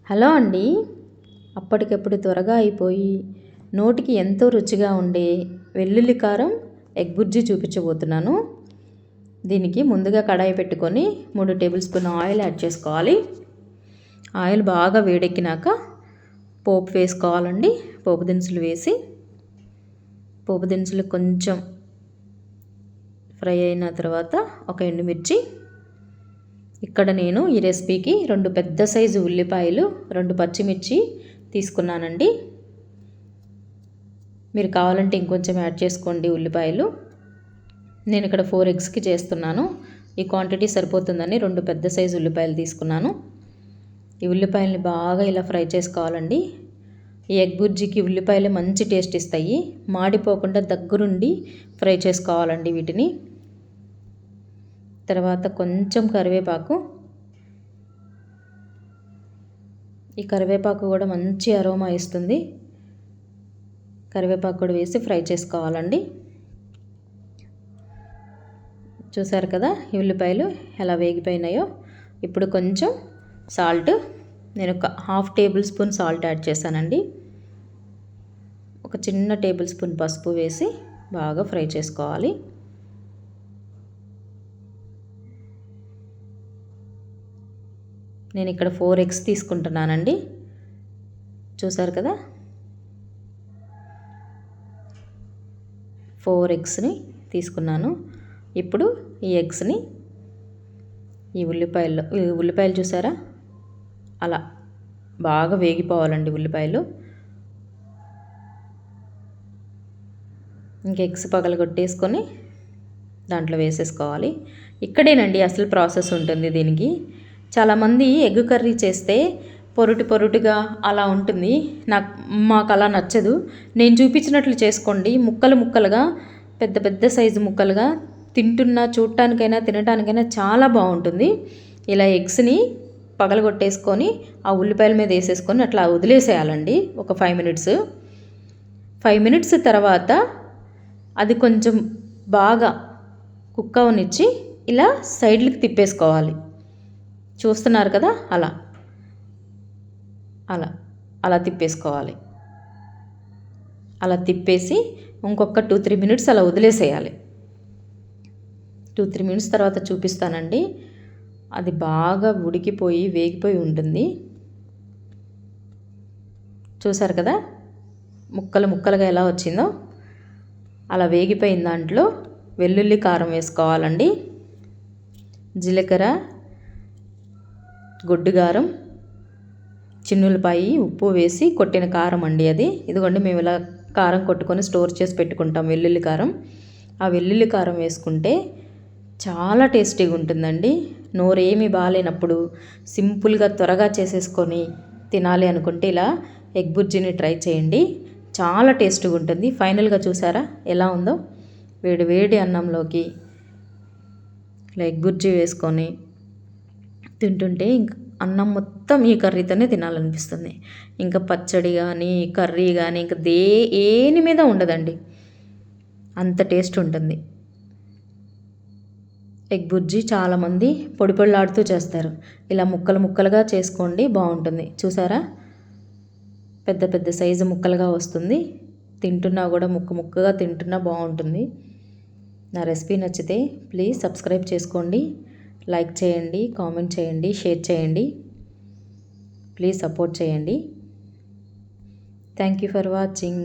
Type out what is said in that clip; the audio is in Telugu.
హలో అండి. అప్పటికప్పుడు త్వరగా అయిపోయి నోటికి ఎంతో రుచిగా ఉండే వెల్లుల్లి కారం ఎగ్ బుర్జీ చూపించబోతున్నాను. దీనికి ముందుగా కడాయి పెట్టుకొని 3 టేబుల్ స్పూన్ ఆయిల్ యాడ్ చేసుకోవాలి. ఆయిల్ బాగా వేడెక్కినాక పోపు వేసుకోవాలండి. పోపు దినుసులు వేసి పోపు దినుసులు కొంచెం ఫ్రై అయిన తర్వాత ఒక ఎండుమిర్చి, ఇక్కడ నేను ఈ రెసిపీకి 2 పెద్ద సైజు ఉల్లిపాయలు, 2 పచ్చిమిర్చి తీసుకున్నానండి. మీరు కావాలంటే ఇంకొంచెం యాడ్ చేసుకోండి ఉల్లిపాయలు. నేను ఇక్కడ 4 ఎగ్స్కి చేస్తున్నాను. ఈ క్వాంటిటీ సరిపోతుందని 2 పెద్ద సైజు ఉల్లిపాయలు తీసుకున్నాను. ఈ ఉల్లిపాయల్ని బాగా ఇలా ఫ్రై చేసుకోవాలండి. ఈ ఎగ్ బుర్జీకి ఉల్లిపాయలు మంచి టేస్ట్ ఇస్తాయి. మాడిపోకుండా దగ్గరుండి ఫ్రై చేసుకోవాలండి వీటిని. తర్వాత కొంచెం కరివేపాకు, ఈ కరివేపాకు కూడా మంచి అరోమా ఇస్తుంది. కరివేపాకు కూడా వేసి ఫ్రై చేసుకోవాలండి. చూసారు కదా ఈ ఉల్లిపాయలు ఎలా వేగిపోయినాయో. ఇప్పుడు కొంచెం సాల్ట్, నేను ఒక 1/2 టేబుల్ స్పూన్ సాల్ట్ యాడ్ చేశానండి. ఒక చిన్న టేబుల్ స్పూన్ పసుపు వేసి బాగా ఫ్రై చేసుకోవాలి. నేను ఇక్కడ 4 ఎగ్స్ తీసుకుంటున్నానండి. చూసారు కదా 4 ఎగ్స్ని తీసుకున్నాను. ఇప్పుడు ఈ ఎగ్స్ని ఈ ఉల్లిపాయలు చూసారా అలా బాగా వేగిపోవాలండి ఉల్లిపాయలు. ఇంక ఎగ్స్ పగలగొట్టేసుకొని దాంట్లో వేసేసుకోవాలి. ఇక్కడేనండి అసలు ప్రాసెస్ ఉంటుంది దీనికి. చాలామంది ఎగ్ కర్రీ చేస్తే పొరుటుగా అలా ఉంటుంది. మాకు అలా నచ్చదు. నేను చూపించినట్లు చేసుకోండి. ముక్కలుగా పెద్ద సైజు ముక్కలుగా చూడటానికైనా తినటానికైనా చాలా బాగుంటుంది. ఇలా ఎగ్స్ని పగలగొట్టేసుకొని ఆ ఉల్లిపాయల మీద వేసేసుకొని అట్లా వదిలేసేయాలండి ఒక 5 మినిట్స్. 5 మినిట్స్ తర్వాత అది కొంచెం బాగా కుక్ అవనిచ్చి ఇలా సైడ్లకి తిప్పేసుకోవాలి. చూస్తున్నారు కదా అలా అలా అలా తిప్పేసుకోవాలి. అలా తిప్పేసి ఇంకొక 2-3 మినిట్స్ అలా వదిలేసేయాలి. 2-3 మినిట్స్ తర్వాత చూపిస్తానండి. అది బాగా ఉడికిపోయి వేగిపోయి ఉంటుంది. చూసారు కదా ముక్కలుగా ఎలా వచ్చిందో. అలా వేగిపోయిన దాంట్లో వెల్లుల్లి కారం వేసుకోవాలండి. జీలకర్ర, గొడ్డు కారం, చిన్నులపాయి, ఉప్పు వేసి కొట్టిన కారం అండి అది. ఇదిగోండి మేము ఇలా కారం కొట్టుకొని స్టోర్ చేసి పెట్టుకుంటాం వెల్లుల్లి కారం. ఆ వెల్లుల్లి కారం వేసుకుంటే చాలా టేస్టీగా ఉంటుందండి. నోరేమి బాగాలేనప్పుడు సింపుల్గా త్వరగా చేసేసుకొని తినాలి అనుకుంటే ఇలా ఎగ్ బుర్జీని ట్రై చేయండి. చాలా టేస్టీగా ఉంటుంది. ఫైనల్గా చూసారా ఎలా ఉందో. వేడి అన్నంలోకి ఇలా ఎగ్ బుర్జీ వేసుకొని తింటుంటే ఇంక అన్నం మొత్తం ఈ కర్రీతోనే తినాలనిపిస్తుంది. ఇంకా పచ్చడి కానీ కర్రీ కానీ ఇంకా ఏని మీద ఉండదండి. అంత టేస్ట్ ఉంటుంది. ఎగ్ బుర్జీ చాలామంది పొడిలాడుతూ చేస్తారు. ఇలా ముక్కలుగా చేసుకోండి, బాగుంటుంది. చూసారా పెద్ద సైజు ముక్కలుగా వస్తుంది. తింటున్నా కూడా ముక్కగా తింటున్నా బాగుంటుంది. నా రెసిపీ నచ్చితే ప్లీజ్ సబ్స్క్రైబ్ చేసుకోండి, లైక్ చేయండి, కామెంట్ చేయండి, షేర్ చేయండి. ప్లీజ్ సపోర్ట్ చేయండి. Thank you for watching.